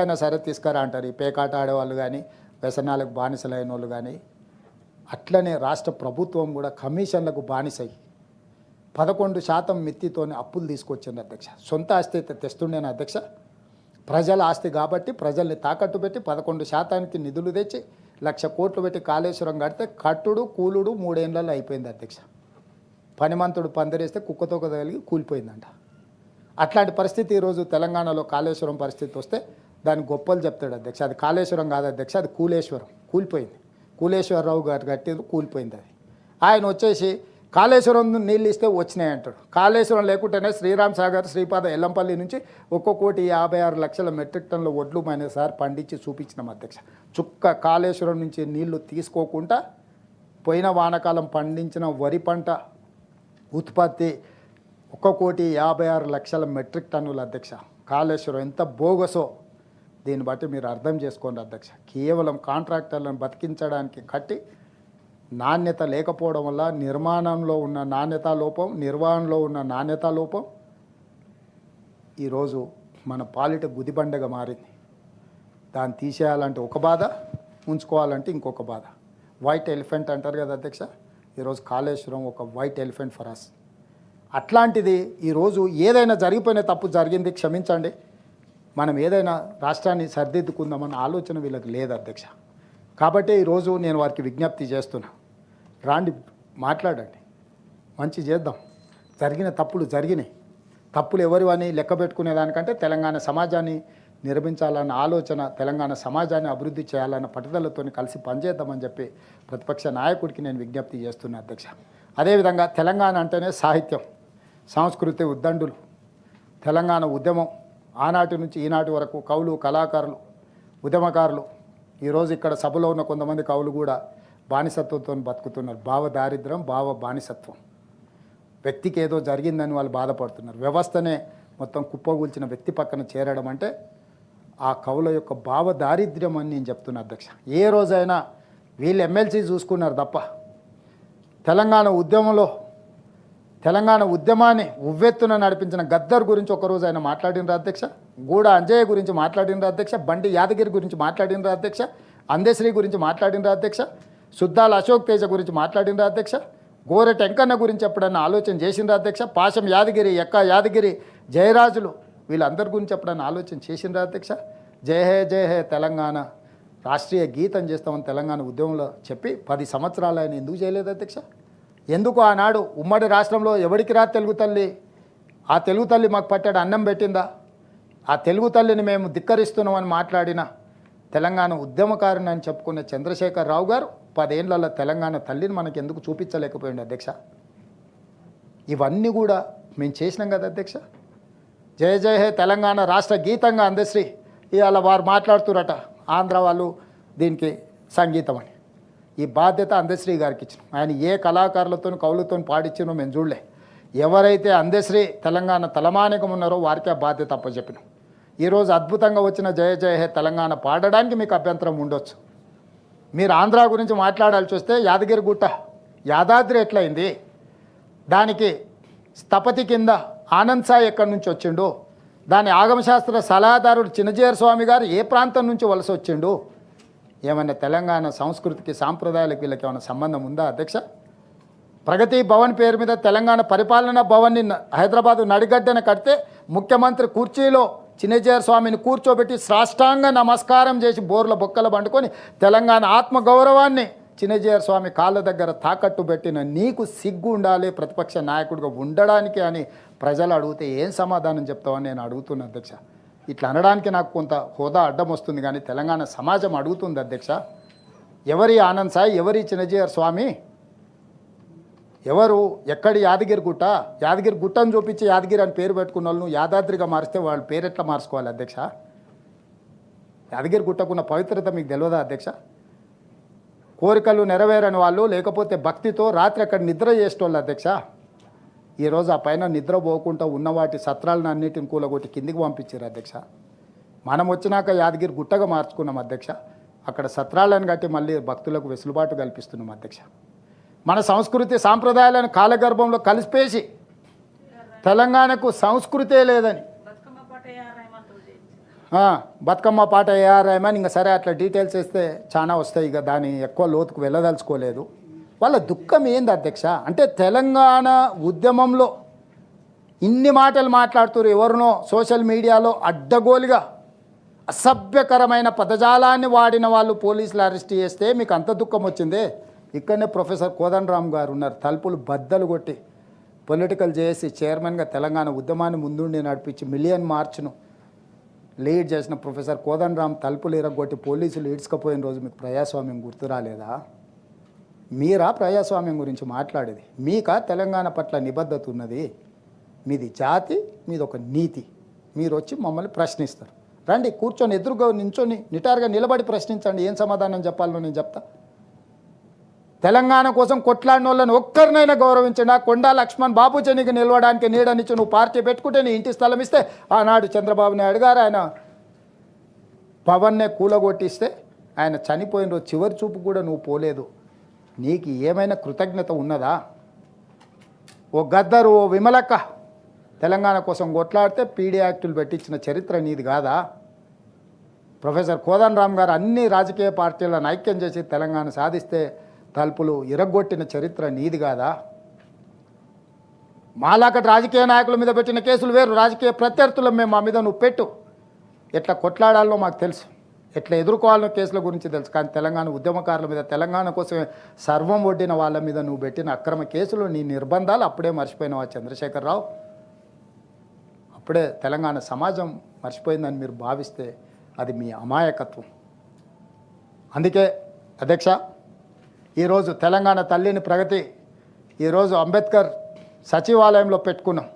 అయినా సరే తీసుకురా అంటారు ఈ పేకాట ఆడేవాళ్ళు కానీ వ్యసనాలకు బానిసలైన వాళ్ళు కానీ. అట్లనే రాష్ట్ర ప్రభుత్వం కూడా కమిషన్లకు బానిసై 11% మిత్తితోనే అప్పులు తీసుకొచ్చింది అధ్యక్ష. సొంత ఆస్తి అయితే తెస్తుండేనా అధ్యక్ష? ప్రజల ఆస్తి కాబట్టి ప్రజల్ని తాకట్టు పెట్టి 11% నిధులు తెచ్చి 1,00,000 కోట్లు పెట్టి కాళేశ్వరం కడితే కట్టుడు కూలుడు 3 ఏళ్లలో అయిపోయింది అధ్యక్ష. పనిమంతుడు పందిరేస్తే కుక్కతో కలిగి కూలిపోయిందంట. అట్లాంటి పరిస్థితి ఈరోజు తెలంగాణలో కాళేశ్వరం పరిస్థితి వస్తే దాని గొప్పలు చెప్తాడు అధ్యక్ష. అది కాళేశ్వరం కాదు అధ్యక్ష, అది కూలేశ్వరం. కూలిపోయింది. కూలేశ్వరరావు గారు కట్టేది కూలిపోయింది. అది ఆయన వచ్చేసి కాళేశ్వరం నీళ్ళు ఇస్తే వచ్చినాయి అంటాడు. కాళేశ్వరం లేకుంటేనే శ్రీరామ్ సాగర్ శ్రీపాద ఎల్లంపల్లి నుంచి 1,56,00,000 మెట్రిక్ టన్నుల ఒడ్లు సార్ పండించి చూపించినాం అధ్యక్ష. చుక్క కాళేశ్వరం నుంచి నీళ్లు తీసుకోకుండా పోయిన వానకాలం పండించిన వరి పంట ఉత్పత్తి 1,56,00,000 మెట్రిక్ టన్నుల అధ్యక్ష. కాళేశ్వరం ఎంత బోగసో దీన్ని బట్టి మీరు అర్థం చేసుకోండి అధ్యక్ష. కేవలం కాంట్రాక్టర్లను బతికించడానికి కట్టి నాణ్యత లేకపోవడం వల్ల నిర్మాణంలో ఉన్న నాణ్యతా లోపం, నిర్వహణలో ఉన్న నాణ్యతా లోపం ఈరోజు మన పాలిట గుదిబండగా మారింది. దాన్ని తీసేయాలంటే ఒక బాధ, ఉంచుకోవాలంటే ఇంకొక బాధ. వైట్ ఎలిఫెంట్ అంటారు కదా అధ్యక్ష, ఈరోజు కాళేశ్వరం ఒక వైట్ ఎలిఫెంట్ ఫర్ అస్. అట్లాంటిది ఈరోజు ఏదైనా జరిగిపోయిన తప్పు జరిగింది క్షమించండి, మనం ఏదైనా రాష్ట్రాన్ని సరిదిద్దుకుందామన్న ఆలోచన వీళ్ళకి లేదు అధ్యక్ష. కాబట్టి ఈరోజు నేను వారికి విజ్ఞప్తి చేస్తున్నా, రాండి మాట్లాడండి, మంచి చేద్దాం. జరిగిన తప్పులు జరిగినాయి. తప్పులు ఎవరివని లెక్క పెట్టుకునే దానికంటే తెలంగాణ సమాజాన్ని నిర్మించాలన్న ఆలోచన, తెలంగాణ సమాజాన్ని అభివృద్ధి చేయాలన్న పట్టుదలతో కలిసి పనిచేద్దామని చెప్పి ప్రతిపక్ష నాయకుడికి నేను విజ్ఞప్తి చేస్తున్నా అధ్యక్ష. అదేవిధంగా తెలంగాణ అంటేనే సాహిత్యం, సంస్కృతి ఉద్దండులు. తెలంగాణ ఉద్యమం ఆనాటి నుంచి ఈనాటి వరకు కవులు, కళాకారులు, ఉద్యమకారులు, ఈరోజు ఇక్కడ సభలో ఉన్న కొంతమంది కవులు కూడా బానిసత్వంతో బతుకుతున్నారు. భావ దారిద్ర్యం, భావ బానిసత్వం. వ్యక్తికి ఏదో జరిగిందని వాళ్ళు బాధపడుతున్నారు. వ్యవస్థనే మొత్తం కుప్పగూల్చిన వ్యక్తి పక్కన చేరడం అంటే ఆ కవుల యొక్క భావ దారిద్ర్యం అని నేను చెప్తున్నా అధ్యక్ష. ఏ రోజైనా వీళ్ళు ఎమ్మెల్సీ చూసుకున్నారు తప్ప తెలంగాణ ఉద్యమంలో తెలంగాణ ఉద్యమాన్ని ఉవ్వెత్తున నడిపించిన గద్దర్ గురించి ఒకరోజు ఆయన మాట్లాడినరా అధ్యక్ష? గూడ అంజయ్య గురించి మాట్లాడినరా అధ్యక్ష? బండి యాదగిరి గురించి మాట్లాడినరా అధ్యక్ష? అందశ్రీ గురించి మాట్లాడినరా అధ్యక్ష? సుద్దాల అశోక్ తేజ గురించి మాట్లాడినరా అధ్యక్ష? గోరెట వెంకన్న గురించి ఎప్పుడన్నా ఆలోచన చేసిండ్రా అధ్యక్ష? పాశం యాదగిరి, ఎక్క యాదగిరి, జయరాజులు వీళ్ళందరి గురించి ఎప్పుడన్నా ఆలోచన చేసిండ్రా అధ్యక్ష? జయ హే జయ హే తెలంగాణ రాష్ట్రీయ గీతం చేస్తామని తెలంగాణ ఉద్యమంలో చెప్పి 10 సంవత్సరాలు ఆయన ఎందుకు చేయలేదు అధ్యక్ష? ఎందుకు ఆనాడు ఉమ్మడి రాష్ట్రంలో ఎవరికి రా తెలుగు తల్లి, ఆ తెలుగు తల్లి మాకు పట్టాడు అన్నం పెట్టిందా? ఆ తెలుగు తల్లిని మేము ధిక్కరిస్తున్నామని మాట్లాడిన తెలంగాణ ఉద్యమకారుని అని చెప్పుకున్న చంద్రశేఖర్ రావు గారు 10 ఏళ్లలో తెలంగాణ తల్లిని మనకి ఎందుకు చూపించలేకపోయింది అధ్యక్ష? ఇవన్నీ కూడా మేము చేసినాం కదా అధ్యక్ష. జయ జయ హే తెలంగాణ రాష్ట్ర గీతంగా అందశ్రీ ఇవాళ వారు మాట్లాడుతురట ఆంధ్ర వాళ్ళు దీనికి సంగీతం అని. ఈ బాధ్యత అందశ్రీ గారికి ఇచ్చిన. ఆయన ఏ కళాకారులతో కవులతో పాడించినో మేము చూడలే. ఎవరైతే అందశ్రీ తెలంగాణ తలమానికం ఉన్నారో వారికి ఆ బాధ్యత అప్పచెప్పినాం. ఈరోజు అద్భుతంగా వచ్చిన జయ జయ హే తెలంగాణ పాడడానికి మీకు అభ్యంతరం ఉండొచ్చు. మీరు ఆంధ్ర గురించి మాట్లాడాల్సి వస్తే యాదగిరి గుట్ట యాదాద్రి ఎట్లయింది, దానికి స్థపతి కింద ఆనంద్ సాయి ఎక్కడి నుంచి వచ్చిండు, దాని ఆగమశాస్త్ర సలహాదారుడు చిన్నజీయర్ స్వామి గారు ఏ ప్రాంతం నుంచి వలస వచ్చిండు, ఏమైనా తెలంగాణ సంస్కృతికి సాంప్రదాయాలకు వీళ్ళకి ఏమైనా సంబంధం ఉందా అధ్యక్ష? ప్రగతి భవన్ పేరు మీద తెలంగాణ పరిపాలనా భవన్ని హైదరాబాదు నడిగడ్డన కడితే ముఖ్యమంత్రి కుర్చీలో చిన్నజీయర్ స్వామిని కూర్చోబెట్టి సాష్టాంగ నమస్కారం చేసి బోర్ల బొక్కలు పండుకొని తెలంగాణ ఆత్మగౌరవాన్ని చిన్నజీయర్ స్వామి కాళ్ళ దగ్గర తాకట్టు పెట్టిన నీకు సిగ్గు ఉండాలి ప్రతిపక్ష నాయకుడిగా ఉండడానికి అని ప్రజలు అడిగితే ఏం సమాధానం చెప్తావని నేను అడుగుతున్నా అధ్యక్ష. ఇట్లా అనడానికి నాకు కొంత హోదా అడ్డం వస్తుంది, కానీ తెలంగాణ సమాజం అడుగుతుంది అధ్యక్ష. ఎవరి ఆనంద్ సాయి, ఎవరి చిన్నజీయర్ స్వామి, ఎవరు, ఎక్కడి యాదగిరి గుట్ట? యాదగిరి గుట్టను చూపించి యాదగిరి అని పేరు పెట్టుకున్న వాళ్ళు యాదాద్రిగా మారిస్తే వాళ్ళు పేరు ఎట్లా మార్చుకోవాలి అధ్యక్ష? యాదగిరి గుట్టకున్న పవిత్రత మీకు తెలియదా అధ్యక్ష? కోరికలు నెరవేరని వాళ్ళు, లేకపోతే భక్తితో రాత్రి అక్కడ నిద్ర చేసేటోళ్ళు అధ్యక్ష. ఈరోజు ఆ పైన నిద్ర పోకుండా ఉన్న వాటి సత్రాలను అన్నిటిని కూలగొట్టి కిందికి పంపించారు అధ్యక్ష. మనం వచ్చినాక యాదగిరి గుట్టగా మార్చుకున్నాం అధ్యక్ష. అక్కడ సత్రాలను కట్టి మళ్ళీ భక్తులకు వెసులుబాటు కల్పిస్తున్నాం అధ్యక్ష. మన సంస్కృతి సాంప్రదాయాలను కాలగర్భంలో కలిసిపేసి తెలంగాణకు సంస్కృతే లేదని బతుకమ్మ పాట ఏఆర్ రెహమాన్ ఇంకా సరే అట్లా డీటెయిల్స్ ఇస్తే చాలా వస్తాయి, ఇక దాని ఎక్కువ లోతుకు వెళ్ళదలుచుకోలేదు. వాళ్ళ దుఃఖం ఏంది అధ్యక్ష అంటే తెలంగాణ ఉద్యమంలో ఇన్ని మాటలు మాట్లాడుతున్నారు, ఎవరినో సోషల్ మీడియాలో అడ్డగోలుగా అసభ్యకరమైన పదజాలాన్ని వాడిన వాళ్ళు పోలీసులు అరెస్ట్ చేస్తే మీకు అంత దుఃఖం వచ్చిందే. ఇక్కడనే ప్రొఫెసర్ కోదండరామ్ గారు ఉన్నారు, తలుపులు బద్దలు కొట్టి పొలిటికల్ జేఏసీ చైర్మన్గా తెలంగాణ ఉద్యమాన్ని ముందుండి నడిపించి మిలియన్ మార్చ్ను లీడ్ చేసిన ప్రొఫెసర్ కోదండరామ్ తలుపులు ఇరగొట్టి పోలీసులు ఈడ్చుకపోయిన రోజు మీకు ప్రజాస్వామ్యం గుర్తు రాలేదా? మీరా ప్రజాస్వామ్యం గురించి మాట్లాడేది? మీకా తెలంగాణ పట్ల నిబద్ధత ఉన్నది? మీది జాతి, మీది ఒక నీతి. మీరు వచ్చి మమ్మల్ని ప్రశ్నిస్తారు, రండి కూర్చొని ఎదురుగా నించొని నిటారుగా నిలబడి ప్రశ్నించండి, ఏం సమాధానం చెప్పాలో నేను చెప్తా. తెలంగాణ కోసం కొట్లాడిన వాళ్ళని ఒక్కరినైనా గౌరవించండి. కొండా లక్ష్మణ్ బాబుజనికి నిలవడానికి నీడనిచ్చి నువ్వు పార్టీ పెట్టుకుంటే నీ ఇంటి స్థలం ఇస్తే, ఆనాడు చంద్రబాబు నాయుడు గారు ఆయన పవన్నే కూలగొట్టిస్తే ఆయన చనిపోయిన రోజు చివరి చూపు కూడా నువ్వు పోలేదు. నీకు ఏమైనా కృతజ్ఞత ఉన్నదా? ఓ గద్దరు, ఓ విమలక్క తెలంగాణ కోసం కొట్లాడితే పీడీ యాక్టులు పెట్టించిన చరిత్ర నీది కాదా? ప్రొఫెసర్ కోదండరామ్ గారు అన్ని రాజకీయ పార్టీలను ఐక్యం చేసి తెలంగాణ సాధిస్తే తలుపులు ఇరగొట్టిన చరిత్ర నీది కాదా? మాలాకటి రాజకీయ నాయకుల మీద పెట్టిన కేసులు వేరు, రాజకీయ ప్రత్యర్థులు మేము మా మీద నువ్వు పెట్టు. ఎట్లా కొట్లాడాలో మాకు తెలుసు, ఎట్లా ఎదుర్కోవాలనో కేసుల గురించి తెలుసు. కానీ తెలంగాణ ఉద్యమకారుల మీద, తెలంగాణ కోసం సర్వం ఒడ్డిన వాళ్ళ మీద నువ్వు పెట్టిన అక్రమ కేసులు, నీ నిర్బంధాలు అప్పుడే మర్చిపోయినావా చంద్రశేఖరరావు? అప్పుడే తెలంగాణ సమాజం మర్చిపోయిందని మీరు భావిస్తే అది మీ అమాయకత్వం. అందుకే అధ్యక్ష, ఈరోజు తెలంగాణ తల్లిని ప్రగతి ఈరోజు అంబేద్కర్ సచివాలయంలో పెట్టుకున్నాం.